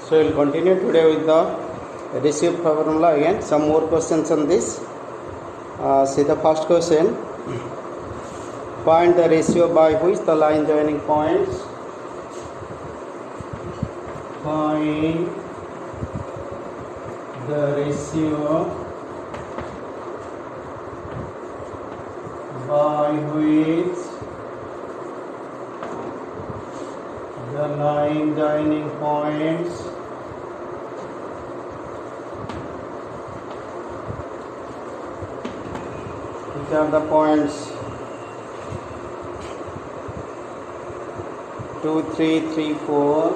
So we'll continue today with the ratio formula again. Some more questions on this. See the first question. Find the ratio by which the line joining points. Find the ratio by which the line joining points which are the points 2, 3, 3, 4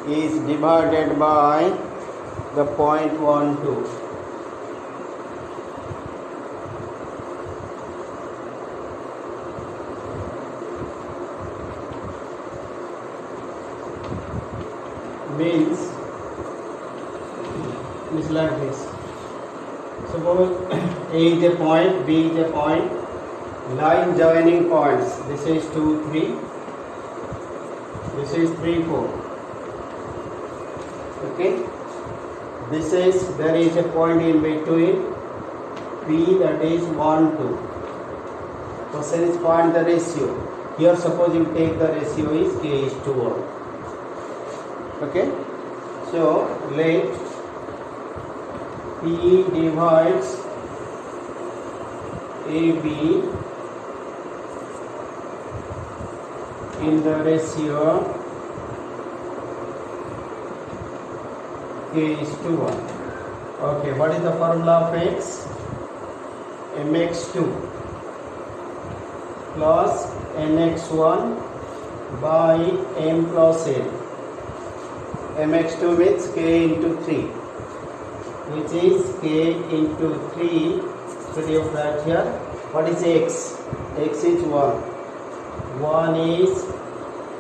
is divided by the point 1, 2. Means like this. Suppose A is a point, B is a point, line joining points. This is 2, 3. This is 3, 4. Okay. This is, there is a point in between P, that is 1, 2. Question is find the ratio. Here suppose you take the ratio is K is to 1. Okay, so let P divides AB in the ratio K is to 1. Okay, what is the formula of X? Mx2 plus Nx1 by M plus N. Mx2 means K into 3, which is K into 3. So you write here. What is X? X is 1. 1 is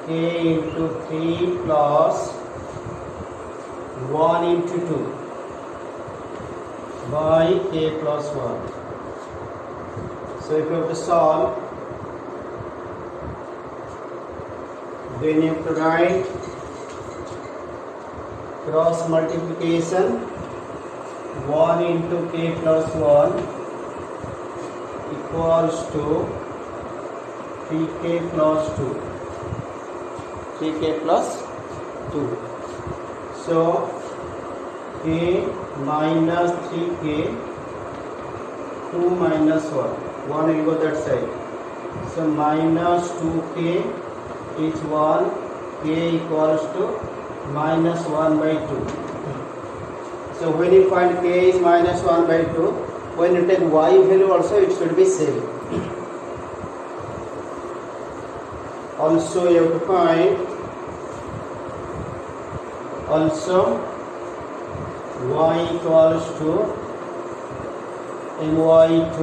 K into 3 plus 1 into 2 by K plus 1. So if you have to solve, then you have to write cross multiplication 1 into K plus 1 equals to 3K plus 2. 3K plus 2. So K minus 3K, 2 minus 1. 1 will go that side. So minus 2K is 1. K equals to minus 1 by 2. So when you find K is minus 1 by 2, when you take Y value also it should be same. Also you have to find also Y equals to NY2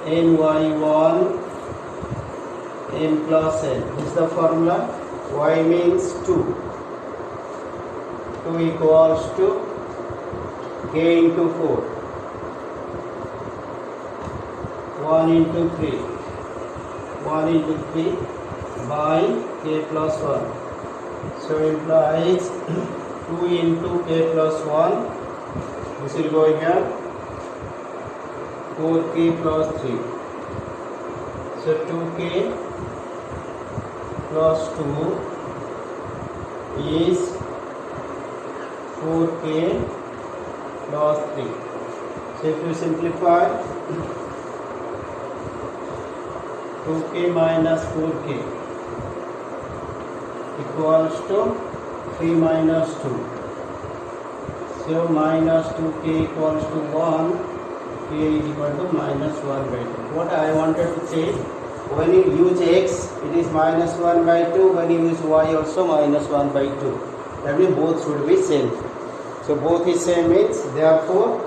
NY1 N plus N. This is the formula. Y means 2. 2 equals to K into 4. 1 into 3. 1 into 3 by K plus 1. So implies 2 into K plus 1. This will go here. 4K plus 3. So 2K plus 2 is 4K plus 3. So if you simplify, 2K minus 4K equals to 3 minus 2. So minus 2K equals to 1. K is equal to minus 1 by 2. What I wanted to say, when you use X, it is minus 1 by 2. When you use Y, also minus 1 by 2. That means both should be same. So both is same means therefore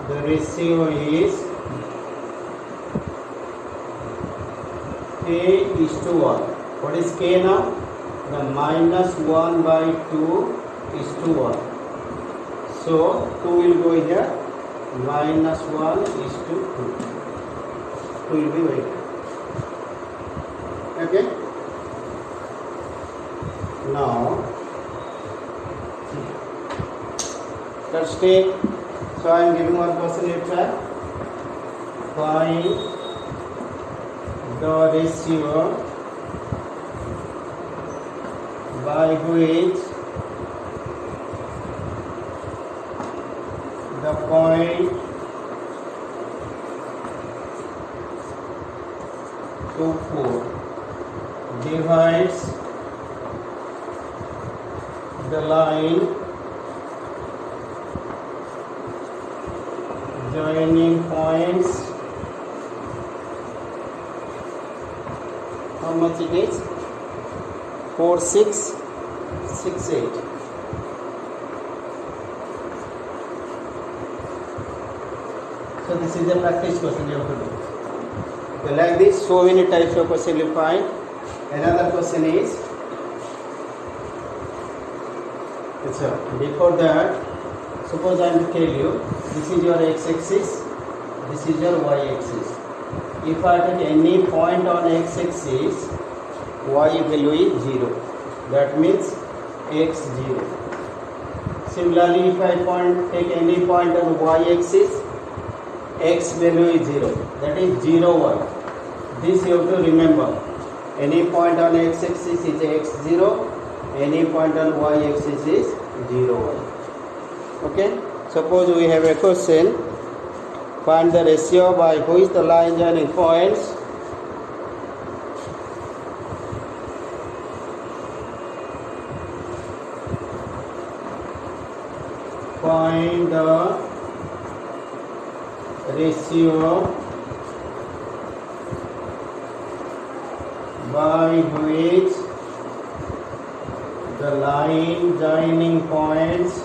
the ratio is K is to 1. What is K now? The minus 1 by 2 is to 1. So 2 will go here, minus 1 is to 2. 2 will be right. Okay. Now let's take. So I am giving one question later. Find the ratio by which the point 2, 4 divides the line joining points. How much it is? 4, 6, 6, 8. So this is a practice question you have to do. Okay, like this, so many types of question you find. Another question is, so before that, suppose I am to tell you, this is your x-axis, this is your y-axis. If I take any point on x-axis, y value is 0. That means x 0. Similarly, if I take any point on y-axis, x value is 0. That is 0, 1. This you have to remember. Any point on x-axis is x 0. Any point on y-axis is 0, 1. Okay. Suppose we have a question. Find the ratio by which the line joining points find the ratio by which the line joining points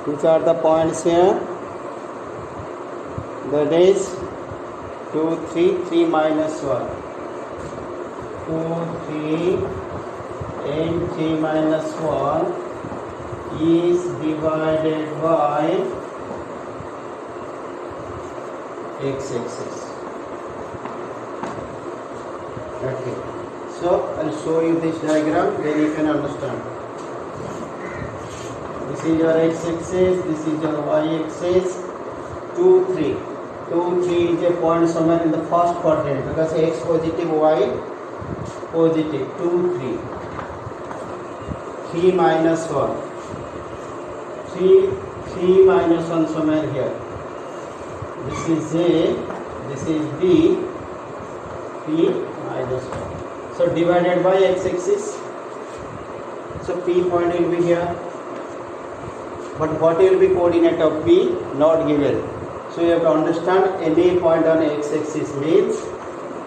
which are the points here, that is 2, 3, 3 minus 1, 2, 3 and 3 minus 1 is divided by x-axis. Okay, so I'll show you this diagram, then you can understand. This is your x-axis, this is your y-axis. 2, 3. 2, 3 is a point somewhere in the first quadrant because x positive, y positive. 2, 3. 3 minus 1. 3 minus 1 somewhere here. This is A, this is B, 3 minus 1. So divided by x-axis. So P point will be here. But what will be coordinate of P? Not given. So you have to understand any point on x-axis means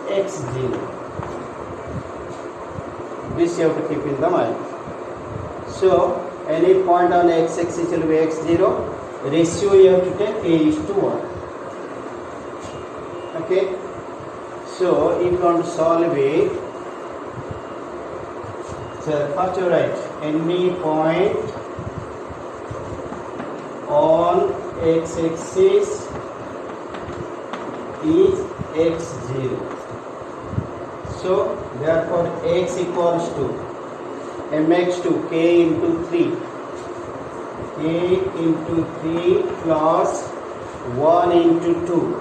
x0. This you have to keep in the mind. So any point on x-axis will be x0. Ratio you have to take a is to 1. Okay. So if you want to solve it, so first you write any point on x-axis is x0. So therefore x equals to mx2 k into 3, k into 3 plus 1 into 2,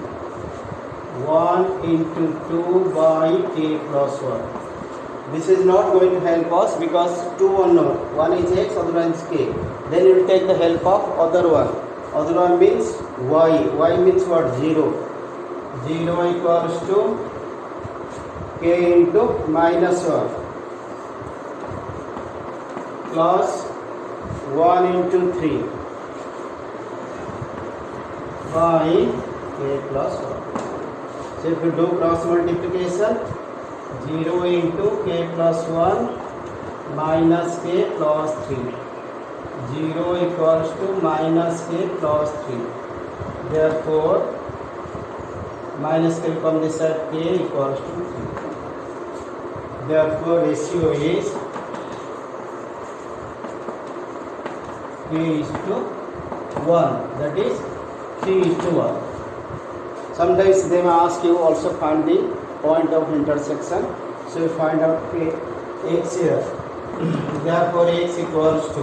1 into 2 by k plus 1. This is not going to help us because 2 unknown, one is x, other one is k. Then you will take the help of other one. Other one means y. Y means what? 0. 0 equals to k into minus 1 plus 1 into 3 by k plus 1. So if you do cross multiplication, 0 into k plus 1 minus k plus 3. 0 equals to minus k plus 3. Therefore, minus will come this side, k equals to 3. Therefore ratio is k is to 1, that is 3 is to 1. Sometimes they may ask you also find the point of intersection, so you find out x here. Therefore x equals to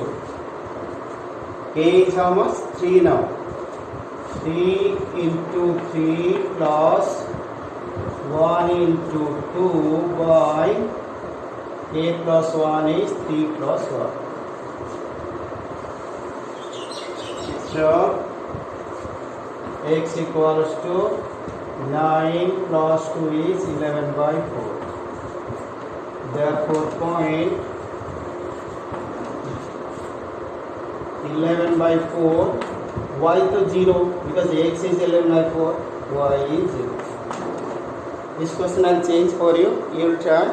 k is how much? 3 now. 3 into 3 plus 1 into 2 by a plus 1 is 3 plus 1. So x equals to 9 plus 2 is 11 by 4. Therefore point 11 by 4, y to 0 because x is 11 by 4, y is 0. This question I'll change for you. You will try.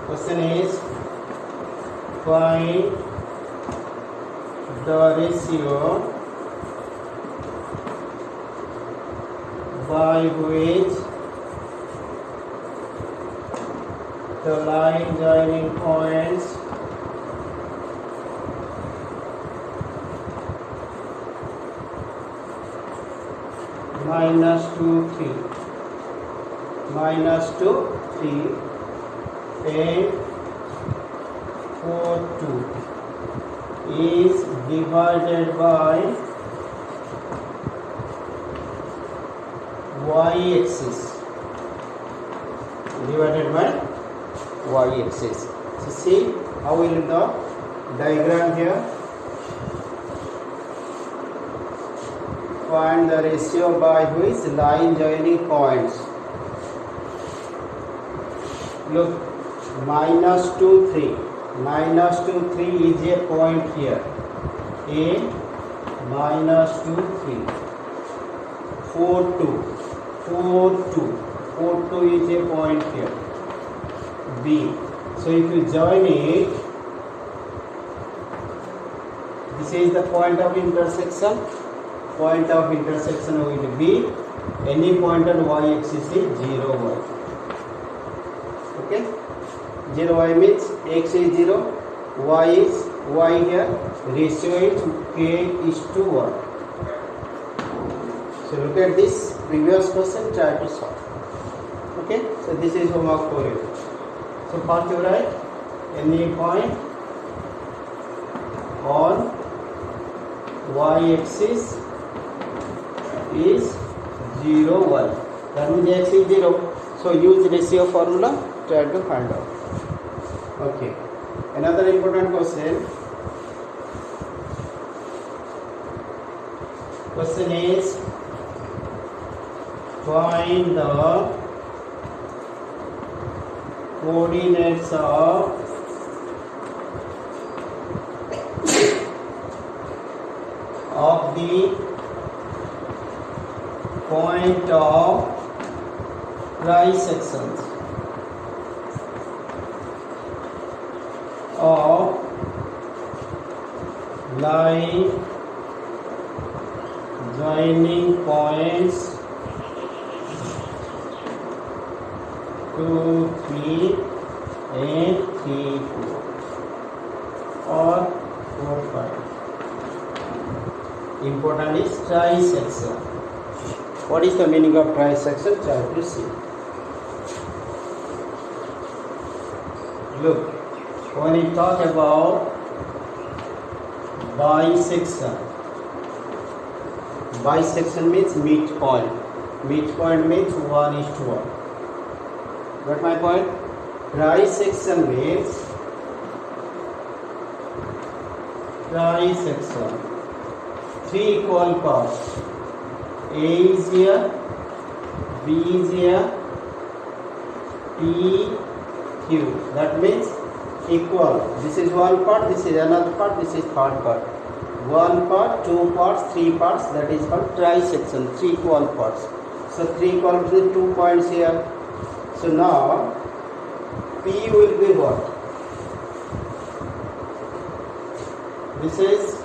Question is find the ratio by which the line joining points minus 2, 3 minus 2, 3 and 4, 2 is divided by y-axis, divided by y-axis. So see how will the diagram here. Find the ratio by which line joining points. Look, minus 2, 3. Minus 2, 3 is a point here. A minus 2, 3. 4, 2. 4, 2. 4, 2 is a point here. B. So if you join it, this is the point of intersection. Point of intersection will be any point on y-axis is 0, y. Okay, 0, y means x is 0, y is y here. Ratio is k is to 1. So look at this previous question, try to solve. Okay, so this is homework for you. So first you write any point on y-axis is 0, 1. That means x is 0. So use ratio formula, try to find out. Okay. Another important question. Question is find the coordinates of the point of trisections of line joining points 2, 3 and 3, 4 or 4, 5. Important is trisection. What is the meaning of trisection? Try to see. Look, when we talk about bisection, bisection means midpoint. Midpoint means 1 is to 1. Got my point? Trisection means trisection. 3 equal parts. A is here, B is here, P, Q. That means equal. This is one part, this is another part, this is third part. One part, 2 parts, 3 parts. That is called trisection. 3 equal parts. So 3 equal to 2 points here. So now P will be what? This is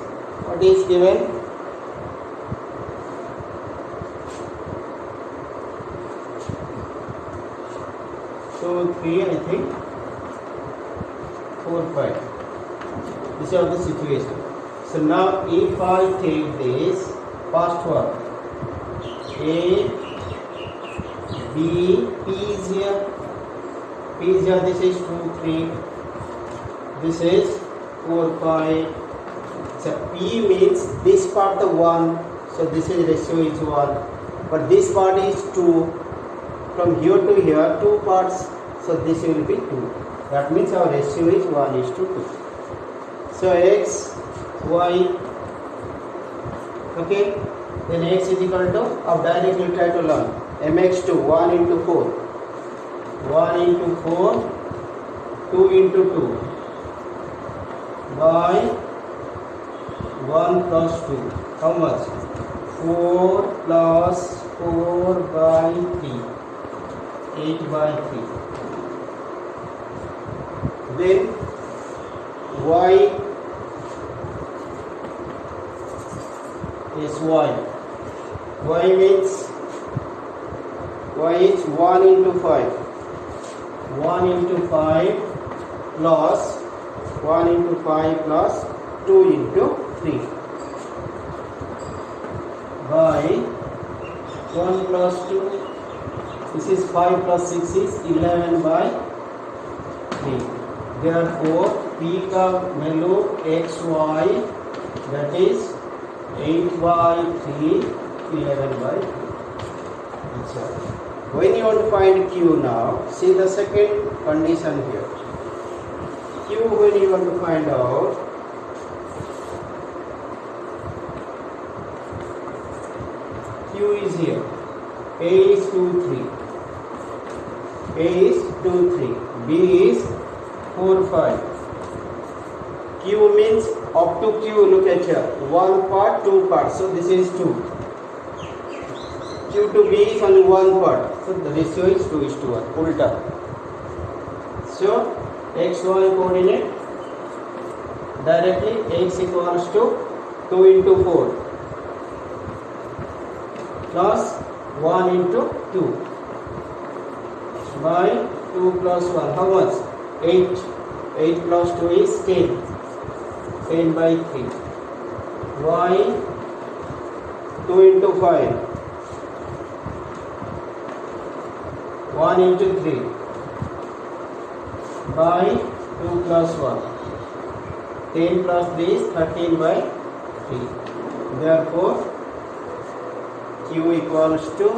what is given. 3, I think 4, 5. This is the situation. So now if I take this first one, A, B, P is here, this is 2, 3, this is 4, 5. So P means this part the 1, so this is ratio is 1, but this part is 2, from here to here 2 parts, so this will be 2. That means our ratio is 1:2. So X, Y, okay, then X is equal to, अब directly try to learn, mx2, 1 into 4, 1 into 4, 2 into 2, by 1 plus 2, how much? 4 plus 4 by 3, 8 by 3. Then Y is Y. Y means Y is 1 into 5. 1 into 5 plus 1 into 5 plus 2 into 3 by 1 plus 2. This is 5 plus 6 is 11 by 3. Therefore, P का value XY, that is 8 by 3, 11 by 3. When you want to find Q now, see the second condition here. Q, when you want to find out, Q is here. A is 2, 3. A is 2, 3. B is 4, 5. Q means up to Q, look at here. 1 part, 2 parts. So this is 2. Q to B is only 1 part. So the ratio is 2:1. Ulta. So XY coordinate, directly X equals to 2 into 4 plus 1 into 2 by 2 plus 1. How much? 8. 8 plus 2 is 10. 10 by 3. Y 2 into 5. 1 into 3 by 2 plus 1. 10 plus 3 is 13 by 3. Therefore, Q equals to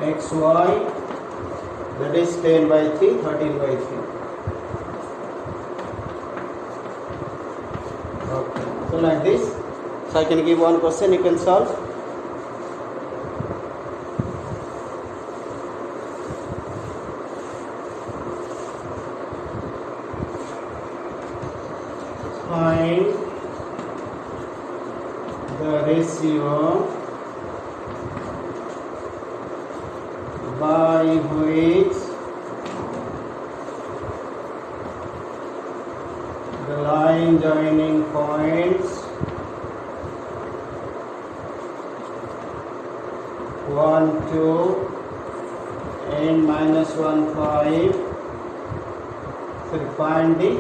XY, that is 10 by 3, 13 by 3. Okay. So like this. So I can give one question, you can solve. Find the ratio by which the line joining points 1, 2 and minus 1, 5. So find the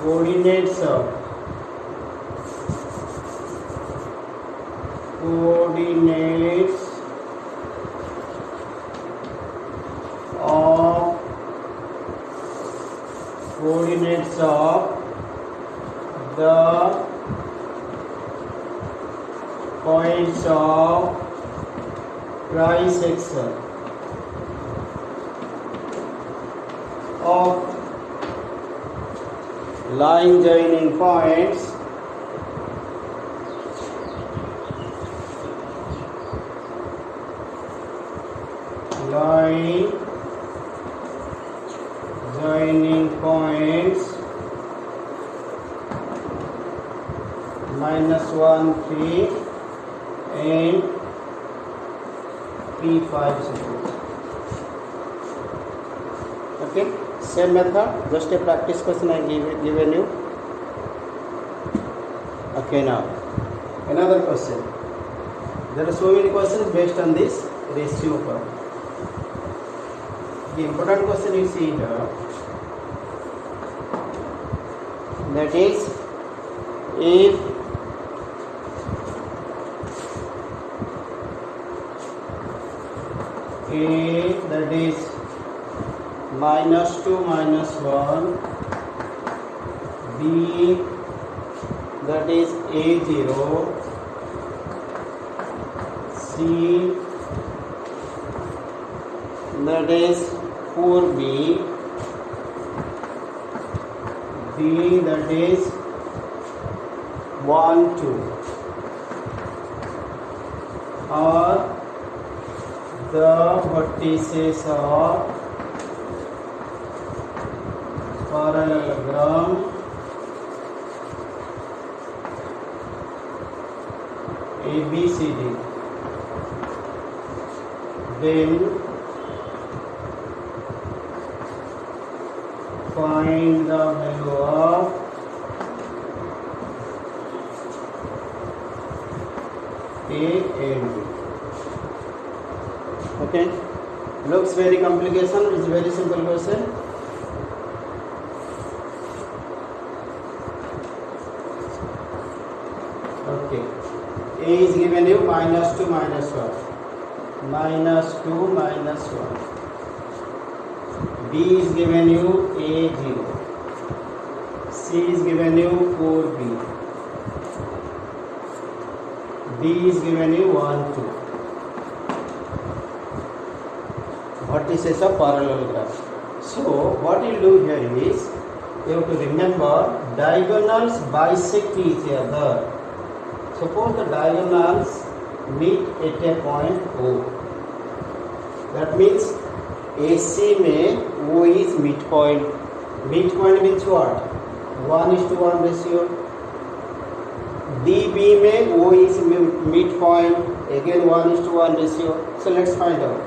coordinates of the points of trisection of line joining points minus 1, 3 and P5 suppose. Okay, same method, just a practice question I given you. Okay, now another question. There are so many questions based on this ratio curve. The important question you see here, that is, if A, that is -2 -1, B, that is A0, C, that is 4B, D, that is 1 2, or the vertices of parallelogram ABCD, then find the value of A and B. Okay, looks very complication. It's very simple question. Okay, A is given you -2 -1, -2 -1. B is given you A0, C is given you 4B, D is given you 1 2. Vertices of parallelogram. So what you do here is, you have to remember diagonals bisect each other. Suppose the diagonals meet at a point O. That means AC में O is midpoint. Midpoint means what? 1:1 ratio. DB में O is midpoint. Again 1:1 ratio. So let's find out.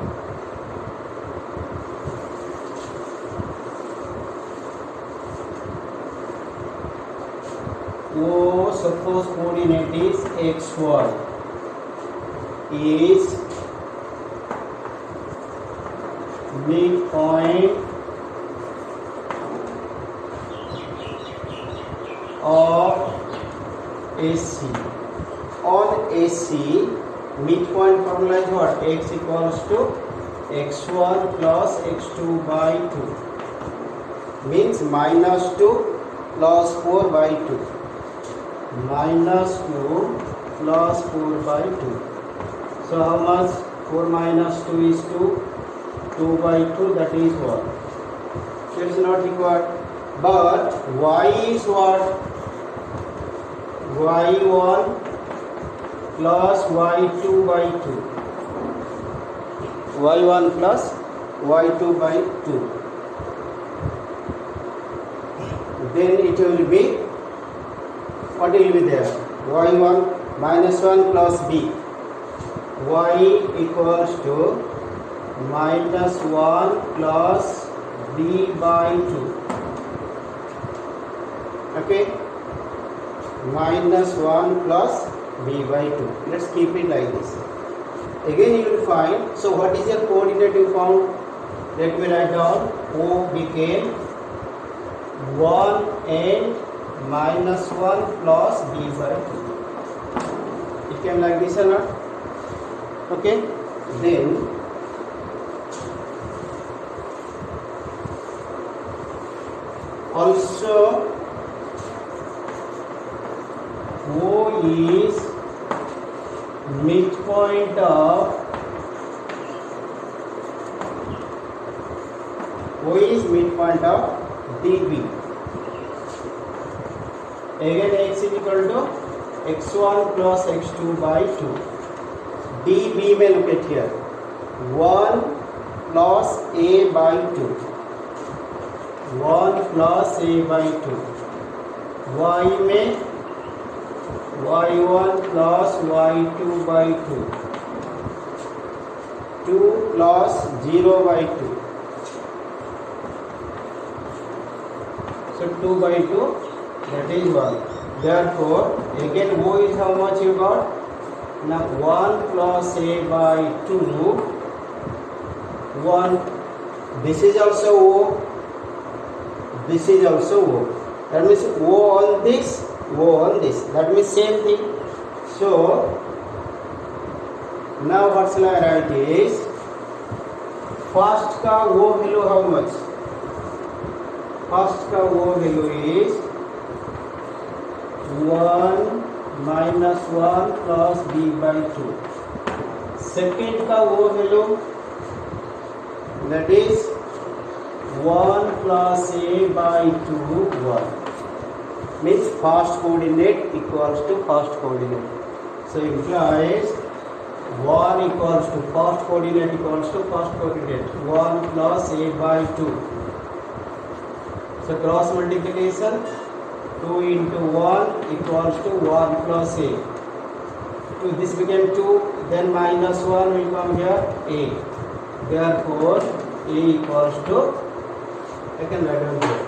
O, suppose coordinate is x1, is midpoint of AC. On AC, midpoint formula is what? X equals to x1 plus x2 by 2. Means -2 plus 4 by 2. -2 plus 4 by 2. So how much? 4 minus 2 is 2. 2 by 2, that is 1. So it is not required. But y is what? y1 plus y2 by 2. y1 plus y2 by 2. Then it will be, what will be there? y1 -1 plus b. Y equals to -1 plus b by 2. Okay, -1 plus b by 2. Let's keep it like this. Again you will find, so what is your coordinate you found? Let me write down. O became 1 and -1 plus b by 2. It came like this or not? Okay, then also O is midpoint of DB. Again x is equal to x1 plus x2 by 2. DB में look at here, 1 plus a by 2. 1 plus a by 2. Y में y1 plus y2 by 2. 2 plus 0 by 2. So 2 by 2, that is 1. Therefore, again O is how much you got? Now 1 plus a by 2, 1, this is also O, this is also O. That means O on this, O on this. That means same thing. So now what shall I write is, first का O value how much? First का O value is 1 minus 1 plus b by 2. Second का O value, that is 1 plus a by 2, 1. Means first coordinate equals to first coordinate. So implies 1 equals to first coordinate equals to first coordinate. 1 plus a by 2. So cross multiplication, 2 into 1 equals to 1 plus a. 2, this became 2, then minus 1 will come here, a. Therefore a equals to, I can write down here.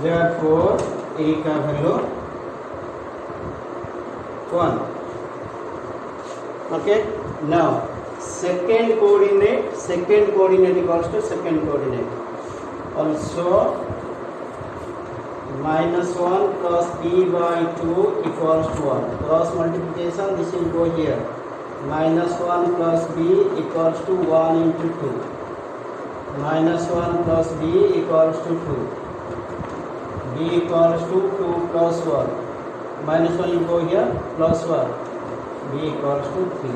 Therefore a का value 1. Okay. Now second coordinate equals to second coordinate. Also minus 1 plus b by 2 equals to 1. Cross multiplication, this will go here. Minus 1 plus b equals to 1 into 2. Minus 1 plus b equals to 2. b equals to 2 plus 1. Minus 1 will go here, plus 1. b equals to 3.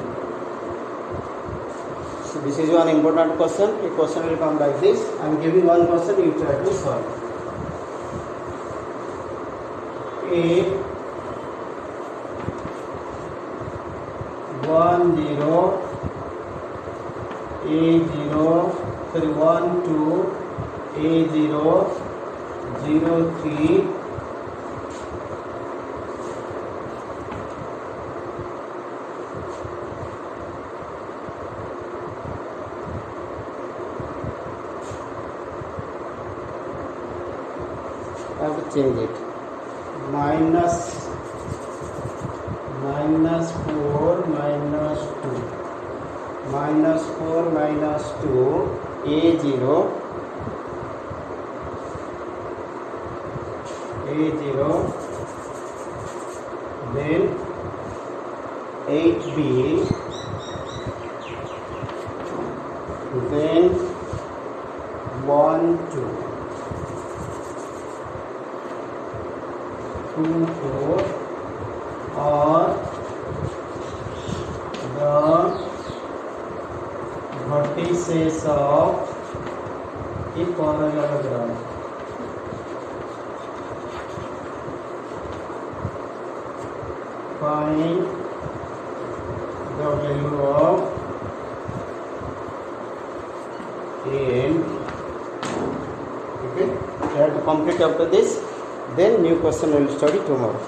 So this is one important question. A question will come like this. I am giving one question, you try to solve. A 1 0 a 0 sorry 1 2 a 0 0 3 I have to change it. minus 4 minus 2 minus 4 minus 2 a 0 then 8b then 1 2 2 4 or the vertices of a parallelogram. Find the value of n. Okay, we have to complete after this. Then new question we will study tomorrow.